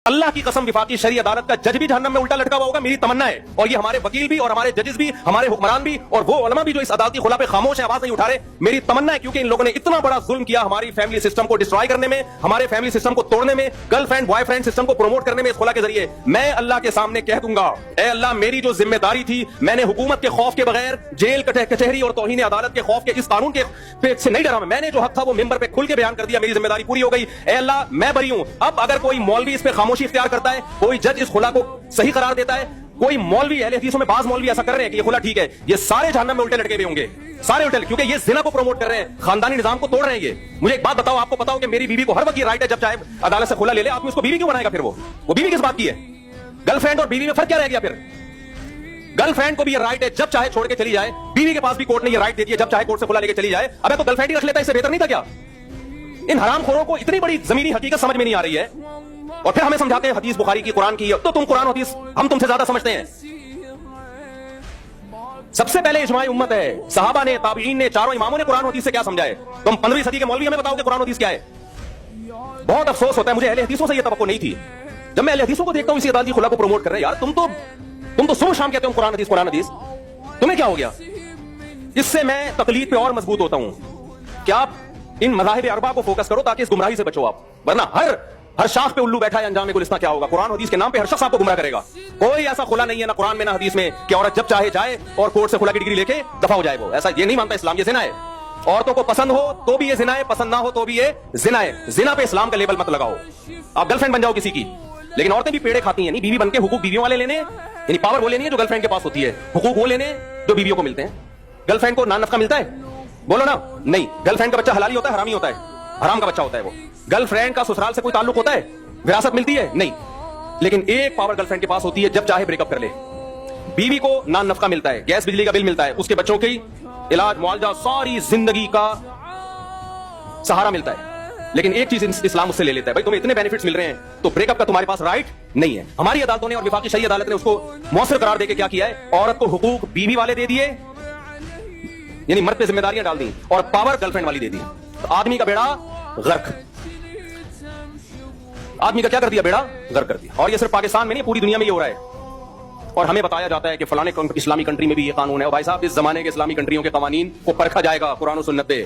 اللہ کی قسم وفاقی شرعی عدالت کا جج بھی جہنم میں الٹا لٹکا ہوا ہوگا، میری تمنا ہے، اور یہ ہمارے وکیل بھی اور ہمارے ججز بھی، ہمارے حکمران بھی اور وہ علماء بھی جو اس عدالتی خلا پہ خاموش ہیں، آواز نہیں اٹھا رہے، میری تمنا ہے، کیونکہ ان لوگوں نے اتنا بڑا ظلم کیا ہماری فیملی سسٹم کو ڈسٹرائے کرنے میں، ہمارے فیملی سسٹم کو توڑنے میں، girl friend boy friend system کو پروموٹ کرنے میں اس خلا کے ذریعے۔ میں اللہ کے سامنے کہہ دوں گا، اے اللہ میری جو ذمہ داری تھی، میں نے حکومت کے خوف کے بغیر، جیل کچہری اور توہین عدالت کے خوف کے اس قانون کے سے نہیں ڈرا، میں نے جو حق تھا وہ ممبر پہ کھل کے بیان کر دیا، میری ذمہ داری پوری ہو گئی، اے اللہ میں بری ہوں۔ اب اگر کوئی مولوی اس پہ خاموشی اختیار کرتا ہے، کوئی جج اس خلا کو صحیح قرار دیتا ہے، کوئی مولوی اہل حدیثوں میں بعض مولوی ایسا کر رہے ہیں کہ یہ خلا ٹھیک ہے، یہ سارے جہنم میں الٹے لٹکے ہوئے ہوں گے، سارے الٹے، کیونکہ یہ زنا کو پروموٹ کر رہے ہیں، خاندانی نظام کو توڑ رہے ہیں۔ یہ مجھے ایک بات بتاؤ، آپ کو پتا ہو کہ میری بیوی کو ہر وقت یہ رائٹ ہے جب چاہے عدالت سے خلا لے لے، آپ اس کو بیوی کیوں بنائے گا؟ پھر وہ بیوی کس بات کی ہے؟ گرل فرینڈ اور بیوی میں فرق کیا رہ گیا؟ پھر گرل فرینڈ کو بھی یہ رائٹ ہے جب چاہے چھوڑ کے چلی جائے، بیوی کے پاس بھی کورٹ نے یہ رائٹ دے دی ہے جب چاہے کورٹ سے خلا لے کے چلی جائے۔ ابے تو گرل فرینڈ ہی رکھ لیتا، اس سے بہتر نہیں تھا کیا؟ ان حرام خوروں کو اتنی بڑی زمینی حقیقت سمجھ میں نہیں آ رہی ہے، اور پھر ہمیں سمجھاتے ہیں حدیث بخاری کی، قرآن کی، تو تم قرآن حدیث ہم تم سے زیادہ سمجھتے ہیں۔ سب سے پہلے اجماع امت ہے، صحابہ نے، تابعین نے، چاروں اماموں نے قرآن حدیث سے کیا سمجھا ہے؟ تم 15ویں صدی کے مولوی ہمیں بتاؤ کہ قرآن حدیث کیا ہے؟ بہت افسوس ہوتا ہے، مجھے اہل حدیثوں سے یہ توقع نہیں تھی، جب میں اہل حدیثوں کو دیکھتا ہوں اسی عدالتی خلا کو پروموٹ کر رہے ہیں۔ یار تم تو صبح شام کہتے ہو قرآن حدیث قرآن حدیث، تمہیں کیا ہو گیا؟ اس سے میں تقلید پہ اور مضبوط ہوتا ہوں کہ آپ ان مذاہب اربعہ کو فوکس کرو تاکہ اس گمراہی سے بچو آپ، ورنہ ہر شاخ پہ الو بیٹھا ہے، انجام گلستاں کیا ہوگا؟ قرآن حدیث کے نام پہ ہر شخص آپ کو گمراہ کرے گا۔ کوئی ایسا خلا نہیں ہے، نہ قرآن میں نہ حدیث میں، کہ عورت جب چاہے جائے اور کورٹ سے خلا کی ڈگری لے کے دفع ہو جائے۔ وہ ایسا یہ نہیں مانتا اسلام، یہ زنا ہے۔ عورتوں کو پسند ہو تو بھی یہ زنا ہے، پسند نہ ہو تو بھی یہ زنا ہے۔ زنا پہ اسلام کا لیبل مت لگاؤ، آپ گرل فرینڈ بن جاؤ کسی کی، لیکن عورتیں بھی پیڑے کھاتی ہیں، نہیں بیوی بن کے حقوق بیویوں والے لینے، یعنی پاور وہ لینی ہے جو گرل فرینڈ کے پاس ہوتی ہے، حقوق وہ لینے جو بیویوں کو ملتے ہیں۔ گرل فرینڈ کو نان نفقہ ملتا ہے؟ بولو نا، نہیں۔ گرل فرینڈ کا بچہ حلالی ہوتا ہے حرامی ہوتا ہے؟ حرام کا بچہ ہوتا ہے وہ۔ گرل فرینڈ کا سسرال سے کوئی تعلق ہوتا ہے؟ وراثت ملتی ہے؟ نہیں۔ لیکن ایک پاور گرل فرینڈ کے پاس ہوتی ہے، جب چاہے بریک اپ کر لے۔ بیوی کو نان نفقہ ملتا ہے، گیس بجلی کا بل ملتا ہے، اس کے بچوں کی علاج معالجہ، ساری زندگی کا سہارا ملتا ہے، لیکن ایک چیز اسلام اس سے لے لیتا ہے، بھائی تمہیں اتنے بینیفٹس مل رہے ہیں تو بریک اپ کا تمہارے پاس رائٹ نہیں ہے۔ ہماری عدالتوں نے اور وفاقی شرعی عدالت نے اس کو مؤثر قرار دے کے کیا کیا ہے؟ عورت کو حقوق بیوی والے دے دیے، یعنی مرد پہ ذمہ داریاں ڈال دی، اور پاور گرل فرینڈ والی دے دی۔ آدمی کا بیڑا غرق، آدمی کا کیا کر دیا؟ بیڑا غرق کر دیا۔ اور یہ صرف پاکستان میں نہیں، پوری دنیا میں یہ ہو رہا ہے، اور ہمیں بتایا جاتا ہے کہ فلانے اسلامی کنٹری میں بھی یہ قانون ہے۔ اور بھائی صاحب، اس زمانے کے اسلامی کنٹریوں کے قوانین کو پرکھا جائے گا قرآن و سنت پہ۔